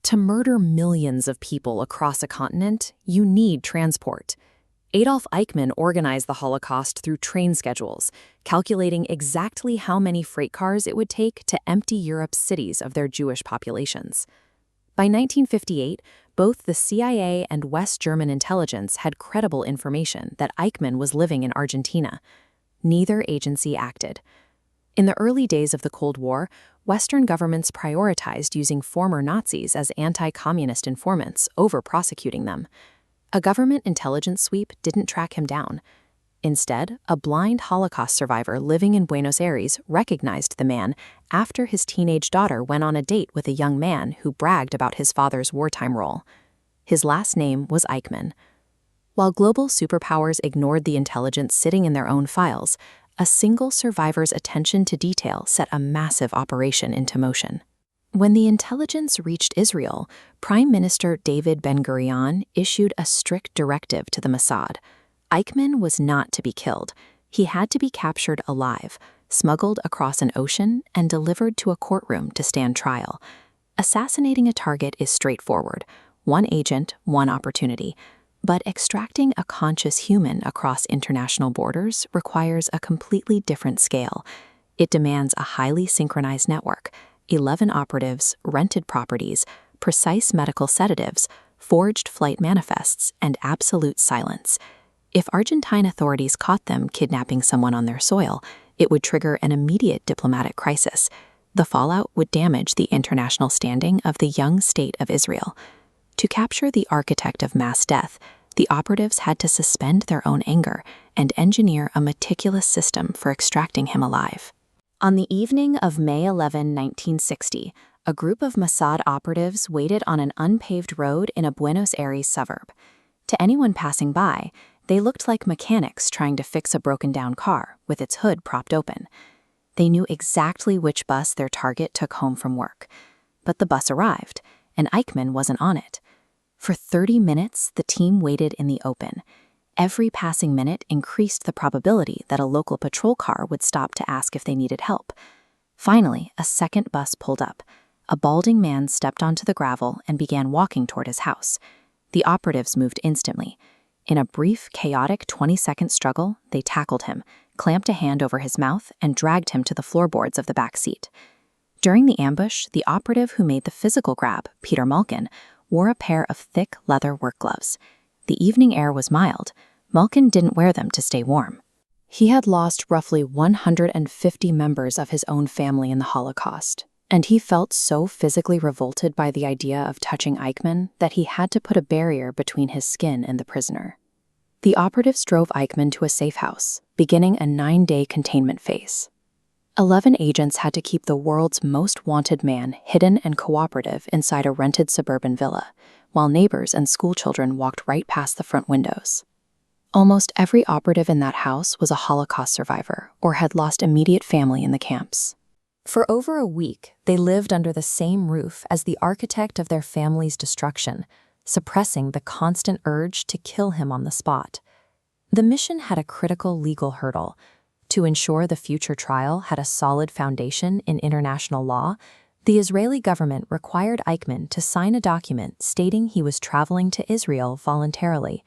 To murder millions of people across a continent, you need transport. Adolf Eichmann organized the Holocaust through train schedules, calculating exactly how many freight cars it would take to empty Europe's cities of their Jewish populations. By 1958, both the CIA and West German intelligence had credible information that Eichmann was living in Argentina. Neither agency acted. In the early days of the Cold War, Western governments prioritized using former Nazis as anti-communist informants over prosecuting them. A government intelligence sweep didn't track him down. Instead, a blind Holocaust survivor living in Buenos Aires recognized the man after his teenage daughter went on a date with a young man who bragged about his father's wartime role. His last name was Eichmann. While global superpowers ignored the intelligence sitting in their own files, a single survivor's attention to detail set a massive operation into motion. When the intelligence reached Israel, Prime Minister David Ben-Gurion issued a strict directive to the Mossad. Eichmann was not to be killed. He had to be captured alive, smuggled across an ocean, and delivered to a courtroom to stand trial. Assassinating a target is straightforward. One agent, one opportunity. But extracting a conscious human across international borders requires a completely different scale. It demands a highly synchronized network, 11 operatives, rented properties, precise medical sedatives, forged flight manifests, and absolute silence. If Argentine authorities caught them kidnapping someone on their soil, it would trigger an immediate diplomatic crisis. The fallout would damage the international standing of the young state of Israel. To capture the architect of mass death, the operatives had to suspend their own anger and engineer a meticulous system for extracting him alive. On the evening of May 11, 1960, a group of Mossad operatives waited on an unpaved road in a Buenos Aires suburb. To anyone passing by, they looked like mechanics trying to fix a broken-down car with its hood propped open. They knew exactly which bus their target took home from work. But the bus arrived, and Eichmann wasn't on it. For 30 minutes, the team waited in the open. Every passing minute increased the probability that a local patrol car would stop to ask if they needed help. Finally, a second bus pulled up. A balding man stepped onto the gravel and began walking toward his house. The operatives moved instantly. In a brief, chaotic 20-second struggle, they tackled him, clamped a hand over his mouth, and dragged him to the floorboards of the back seat. During the ambush, the operative who made the physical grab, Peter Malkin, wore a pair of thick leather work gloves. The evening air was mild. Malkin didn't wear them to stay warm. He had lost roughly 150 members of his own family in the Holocaust, and he felt so physically revolted by the idea of touching Eichmann that he had to put a barrier between his skin and the prisoner. The operatives drove Eichmann to a safe house, beginning a 9-day containment phase. 11 agents had to keep the world's most wanted man hidden and cooperative inside a rented suburban villa, while neighbors and schoolchildren walked right past the front windows. Almost every operative in that house was a Holocaust survivor or had lost immediate family in the camps. For over a week, they lived under the same roof as the architect of their family's destruction, suppressing the constant urge to kill him on the spot. The mission had a critical legal hurdle. To ensure the future trial had a solid foundation in international law, the Israeli government required Eichmann to sign a document stating he was traveling to Israel voluntarily.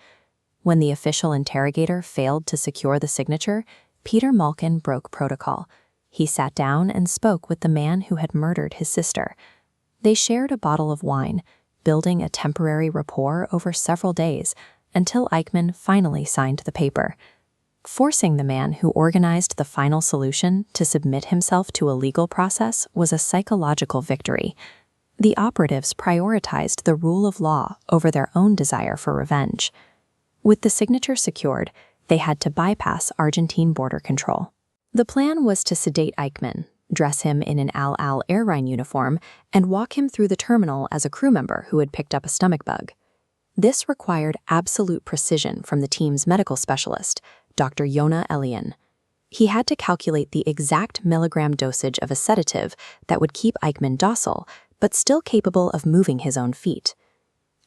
When the official interrogator failed to secure the signature, Peter Malkin broke protocol. He sat down and spoke with the man who had murdered his sister. They shared a bottle of wine, building a temporary rapport over several days until Eichmann finally signed the paper. Forcing the man who organized the final solution to submit himself to a legal process was a psychological victory. The operatives prioritized the rule of law over their own desire for revenge. With the signature secured, they had to bypass Argentine border control. The plan was to sedate Eichmann, dress him in an Al Airline uniform, and walk him through the terminal as a crew member who had picked up a stomach bug. This required absolute precision from the team's medical specialist, Dr. Yona Elian. He had to calculate the exact milligram dosage of a sedative that would keep Eichmann docile, but still capable of moving his own feet.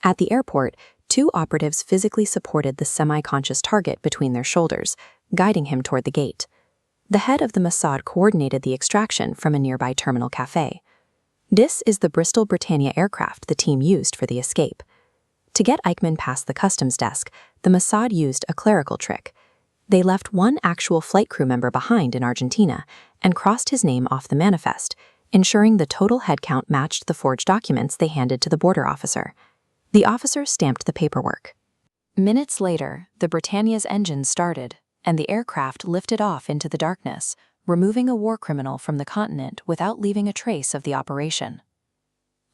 At the airport, 2 operatives physically supported the semi-conscious target between their shoulders, guiding him toward the gate. The head of the Mossad coordinated the extraction from a nearby terminal cafe. This is the Bristol Britannia aircraft the team used for the escape. To get Eichmann past the customs desk, the Mossad used a clerical trick. They left one actual flight crew member behind in Argentina and crossed his name off the manifest, ensuring the total headcount matched the forged documents they handed to the border officer. The officer stamped the paperwork. Minutes later, the Britannia's engine started, and the aircraft lifted off into the darkness, removing a war criminal from the continent without leaving a trace of the operation.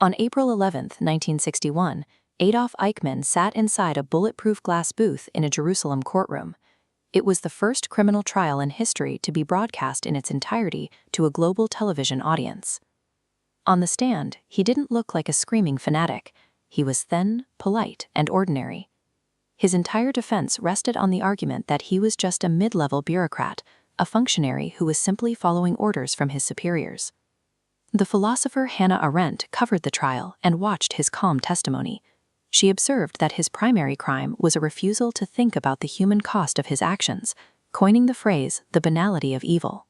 On April 11, 1961, Adolf Eichmann sat inside a bulletproof glass booth in a Jerusalem courtroom. It was the first criminal trial in history to be broadcast in its entirety to a global television audience. On the stand, he didn't look like a screaming fanatic. He was thin, polite, and ordinary. His entire defense rested on the argument that he was just a mid-level bureaucrat, a functionary who was simply following orders from his superiors. The philosopher Hannah Arendt covered the trial and watched his calm testimony. She observed that his primary crime was a refusal to think about the human cost of his actions, coining the phrase, "the banality of evil."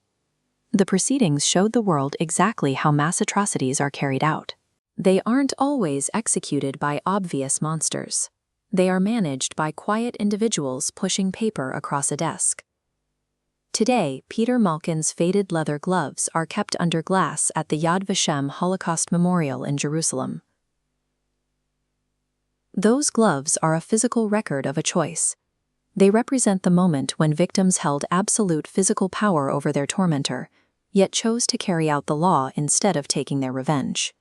The proceedings showed the world exactly how mass atrocities are carried out. They aren't always executed by obvious monsters. They are managed by quiet individuals pushing paper across a desk. Today, Peter Malkin's faded leather gloves are kept under glass at the Yad Vashem Holocaust Memorial in Jerusalem. Those gloves are a physical record of a choice. They represent the moment when victims held absolute physical power over their tormentor, yet chose to carry out the law instead of taking their revenge.